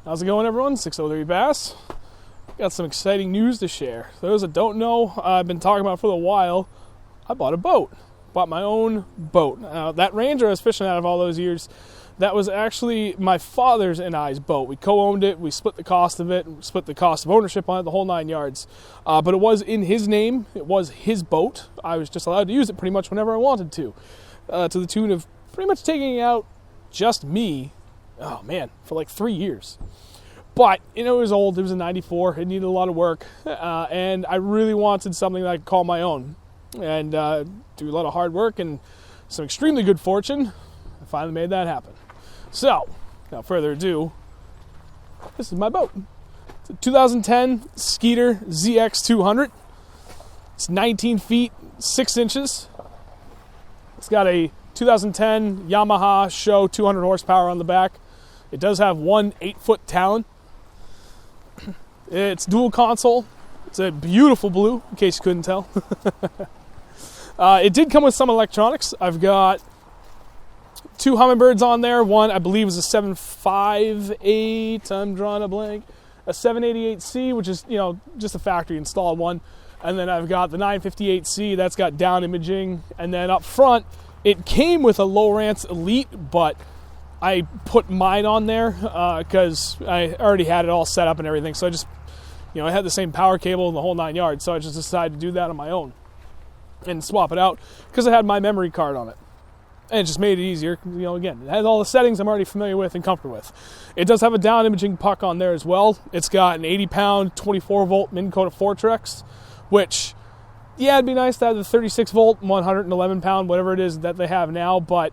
How's it going, everyone? 603 Bass. Got some exciting news to share. For those that don't know, I've been talking about for a while. I bought a boat. Bought my own boat. That Ranger I was fishing out of all those years, that was actually my father's and I's boat. We co-owned it. We split the cost of it. Split the cost of ownership on it, the whole 9 yards. But it was in his name. It was his boat. I was just allowed to use it pretty much whenever I wanted to the tune of pretty much taking out just me. Oh man, for like 3 years. But, it was old. It was a 94. It needed a lot of work. And I really wanted something that I could call my own. And through a lot of hard work and some extremely good fortune, I finally made that happen. So, without further ado, this is my boat. It's a 2010 Skeeter ZX200. It's 19 feet, 6 inches. It's got a 2010 Yamaha Show 200 horsepower on the back. It does have one 8-foot talon. It's dual console. It's a beautiful blue, in case you couldn't tell. It did come with some electronics. I've got 2 Humminbirds on there. One, I believe, is a 758. I'm drawing a blank. A 788C, which is, just a factory installed one. And then I've got the 958C. That's got down imaging. And then up front, it came with a Lowrance Elite, but I put mine on there because I already had it all set up and everything. So I just, I had the same power cable in the whole 9 yards. So I just decided to do that on my own and swap it out because I had my memory card on it. And it just made it easier. Again, it has all the settings I'm already familiar with and comfortable with. It does have a down imaging puck on there as well. It's got an 80-pound, 24-volt Minn Kota Fortrex, which, yeah, it'd be nice to have the 36-volt, 111-pound, whatever it is that they have now, but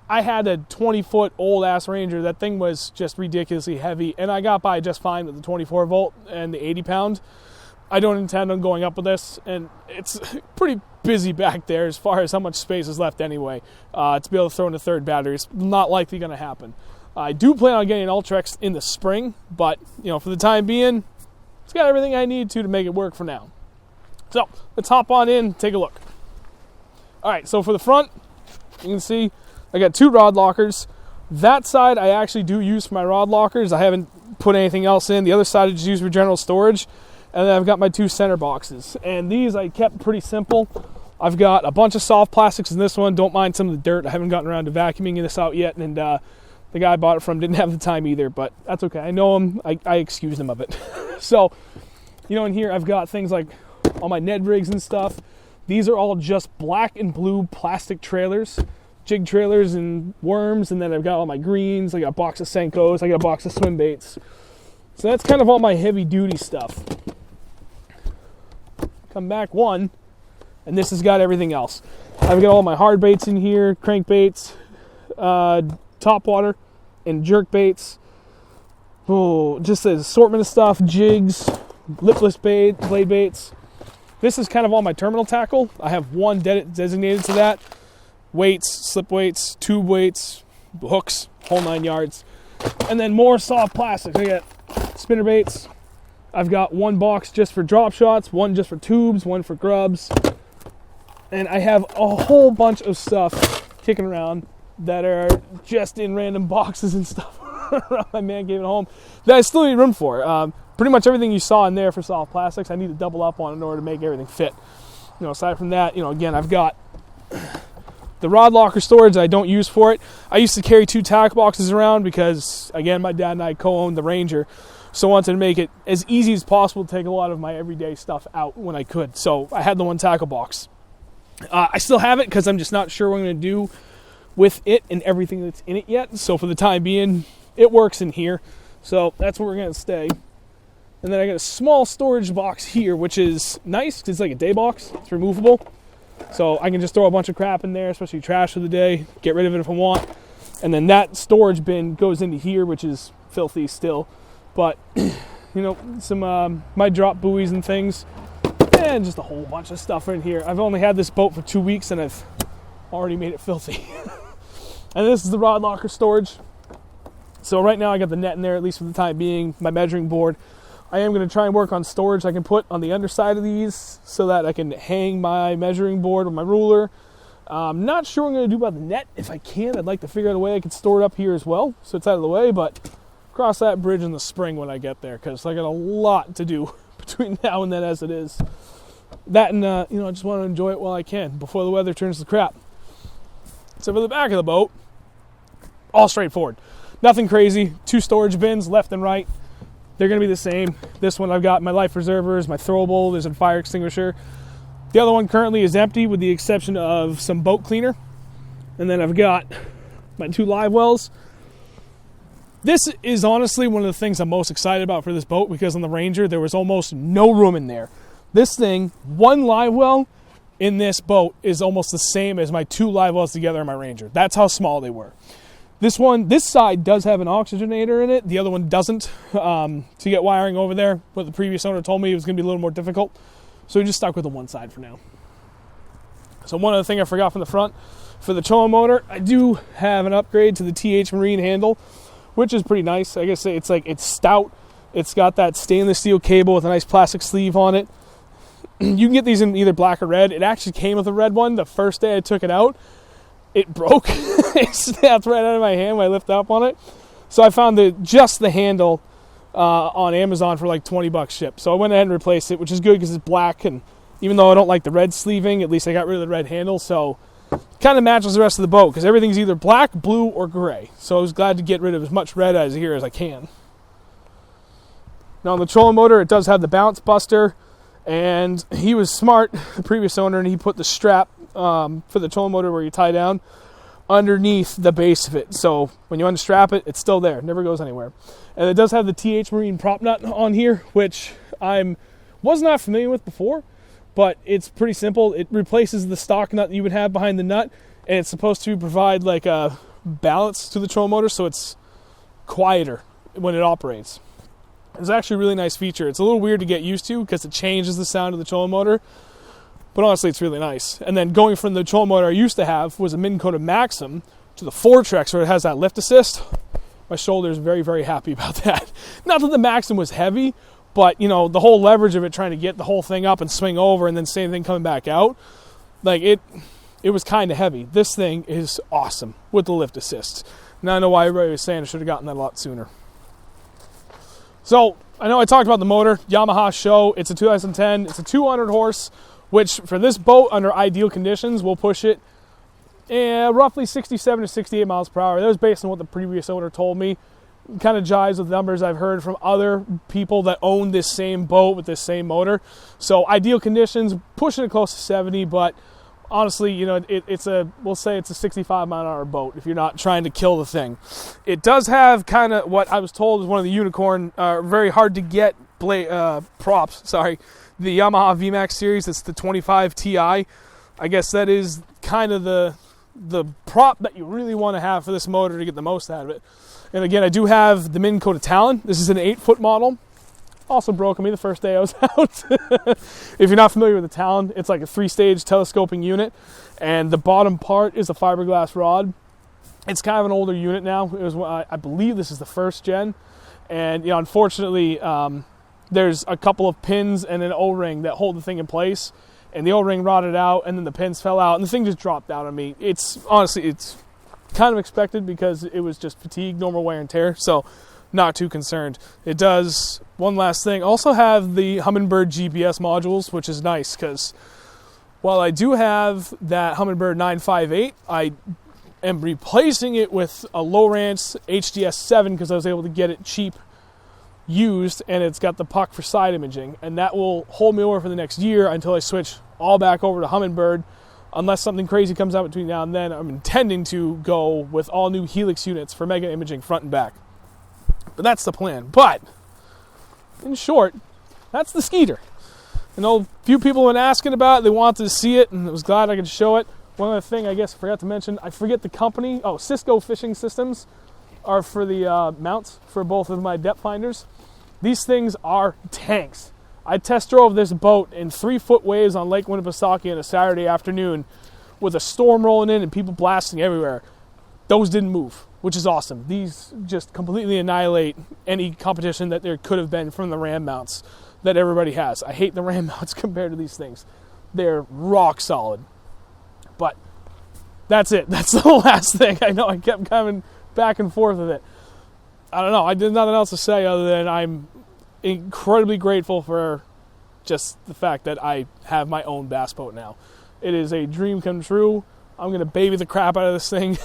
I had a 20-foot old-ass Ranger. That thing was just ridiculously heavy, and I got by just fine with the 24-volt and the 80-pound. I don't intend on going up with this, and it's pretty busy back there as far as how much space is left anyway to be able to throw in a third battery. It's not likely going to happen. I do plan on getting an Ultrex in the spring, but, for the time being, it's got everything I need to make it work for now. So, let's hop on in and take a look. All right, so for the front, you can see I got 2 rod lockers. That side I actually do use for my rod lockers. I haven't put anything else in. The other side I just use for general storage. And then I've got my 2 center boxes. And these I kept pretty simple. I've got a bunch of soft plastics in this one. Don't mind some of the dirt. I haven't gotten around to vacuuming this out yet. And the guy I bought it from didn't have the time either. But that's okay. I know him. I excuse him of it. So, in here I've got things like all my Ned rigs and stuff. These are all just black and blue plastic trailers. Jig trailers and worms, and then I've got all my greens. I got a box of Senkos. I got a box of swim baits. So that's kind of all my heavy duty stuff. Come back one, and this has got everything else. I've got all my hard baits in here, crankbaits, top water, and jerk baits. Oh, just an assortment of stuff, jigs, lipless bait, blade baits. This is kind of all my terminal tackle. I have one designated to that. Weights, slip weights, tube weights, hooks, whole 9 yards. And then more soft plastics. I got spinner baits. I've got one box just for drop shots, one just for tubes, one for grubs. And I have a whole bunch of stuff kicking around that are just in random boxes and stuff. My man gave it home that I still need room for. Pretty much everything you saw in there for soft plastics, I need to double up on in order to make everything fit. Aside from that, again, I've got the rod locker storage that I don't use for it. I used to carry 2 tackle boxes around because, again, my dad and I co-owned the Ranger. So I wanted to make it as easy as possible to take a lot of my everyday stuff out when I could. So I had the 1 tackle box. I still have it because I'm just not sure what I'm going to do with it and everything that's in it yet. So for the time being, it works in here. So that's where we're going to stay. And then I got a small storage box here, which is nice because it's like a day box. It's removable. So I can just throw a bunch of crap in there, especially trash for the day, get rid of it if I want. And then that storage bin goes into here, which is filthy still. But, some my drop buoys and things, and just a whole bunch of stuff in here. I've only had this boat for 2 weeks, and I've already made it filthy. And this is the rod locker storage. So right now I got the net in there, at least for the time being, my measuring board. I am going to try and work on storage I can put on the underside of these so that I can hang my measuring board with my ruler. I'm not sure what I'm going to do about the net. If I can, I'd like to figure out a way I can store it up here as well, so it's out of the way, but cross that bridge in the spring when I get there, because I got a lot to do between now and then as it is. That and, I just want to enjoy it while I can before the weather turns to crap. So for the back of the boat, all straightforward. Nothing crazy. 2 storage bins left and right. They're going to be the same. This one I've got my life preservers, my throwable, there's a fire extinguisher. The other one currently is empty with the exception of some boat cleaner. And then I've got my 2 live wells. This is honestly one of the things I'm most excited about for this boat, because on the Ranger there was almost no room in there. This thing, 1 live well in this boat is almost the same as my 2 live wells together in my Ranger. That's how small they were. This side does have an oxygenator in it. The other one doesn't. To get wiring over there, but the previous owner told me it was going to be a little more difficult. So we just stuck with the one side for now. So one other thing I forgot from the front, for the trolling motor, I do have an upgrade to the TH Marine handle, which is pretty nice. I guess it's stout. It's got that stainless steel cable with a nice plastic sleeve on it. You can get these in either black or red. It actually came with a red one. The first day I took it out, it broke. It snapped right out of my hand when I lifted up on it. So I found just the handle on Amazon for like $20 shipped. So I went ahead and replaced it, which is good because it's black. And even though I don't like the red sleeving, at least I got rid of the red handle. So it kind of matches the rest of the boat because everything's either black, blue, or gray. So I was glad to get rid of as much red as here as I can. Now on the trolling motor, it does have the bounce buster. And he was smart, the previous owner, and he put the strap for the trolling motor where you tie down underneath the base of it. So when you unstrap it, it's still there. It never goes anywhere. And it does have the TH Marine prop nut on here, which I was not familiar with before, but it's pretty simple. It replaces the stock nut that you would have behind the nut, and it's supposed to provide like a balance to the trolling motor so it's quieter when it operates. It's actually a really nice feature. It's a little weird to get used to because it changes the sound of the trolling motor, but honestly, it's really nice. And then going from the trolling motor I used to have was a Minn Kota Maxim to the Fortrex where it has that lift assist. My shoulder is very, very happy about that. Not that the Maxim was heavy, but the whole leverage of it trying to get the whole thing up and swing over and then same thing coming back out, like it was kind of heavy. This thing is awesome with the lift assist. Now I know why everybody was saying I should have gotten that a lot sooner. So, I know I talked about the motor, Yamaha Show. It's a 2010. It's a 200 horse, which for this boat, under ideal conditions, will push it roughly 67 to 68 miles per hour. That was based on what the previous owner told me. It kind of jives with numbers I've heard from other people that own this same boat with this same motor. So, ideal conditions, pushing it close to 70, but honestly, we'll say it's a 65 mile an hour boat if you're not trying to kill the thing. It does have kind of what I was told is one of the unicorn, very hard to get props. Sorry, the Yamaha VMAX series. It's the 25 Ti. I guess that is kind of the prop that you really want to have for this motor to get the most out of it. And again, I do have the Minn Kota Talon. This is an 8-foot model. Also broke on me the first day I was out. If you're not familiar with the Talon, it's like a 3-stage telescoping unit, and the bottom part is a fiberglass rod. It's kind of an older unit now. It was, I believe this is the 1st gen, and unfortunately, there's a couple of pins and an O-ring that hold the thing in place, and the O-ring rotted out, and then the pins fell out, and the thing just dropped down on me. It's kind of expected because it was just fatigue, normal wear and tear. So. Not too concerned. It does, one last thing, also have the Humminbird GPS modules, which is nice because while I do have that Humminbird 958, I am replacing it with a Lowrance HDS 7 because I was able to get it cheap used, and it's got the puck for side imaging, and that will hold me over for the next year until I switch all back over to Humminbird. Unless something crazy comes out between now and then, I'm intending to go with all new Helix units for mega imaging front and back. But that's the plan. But, in short, that's the Skeeter. A few people have been asking about it. They wanted to see it, and I was glad I could show it. One other thing I guess I forgot to mention, I forget the company. Oh, Cisco Fishing Systems are for the mounts for both of my depth finders. These things are tanks. I test drove this boat in 3-foot waves on Lake Winnipesaukee on a Saturday afternoon with a storm rolling in and people blasting everywhere. Those didn't move, which is awesome. These just completely annihilate any competition that there could have been from the ram mounts that everybody has. I hate the ram mounts compared to these things. They're rock solid. But that's it. That's the last thing. I know I kept coming back and forth with it. I don't know. I did nothing else to say other than I'm incredibly grateful for just the fact that I have my own bass boat now. It is a dream come true. I'm going to baby the crap out of this thing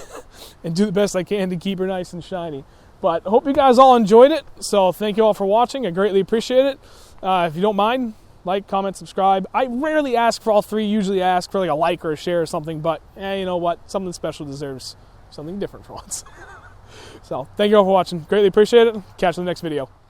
and do the best I can to keep her nice and shiny. But I hope you guys all enjoyed it. So thank you all for watching. I greatly appreciate it. If you don't mind, like, comment, subscribe. I rarely ask for all three. Usually I ask for like a like or a share or something. But you know what? Something special deserves something different for once. So thank you all for watching. Greatly appreciate it. Catch you in the next video.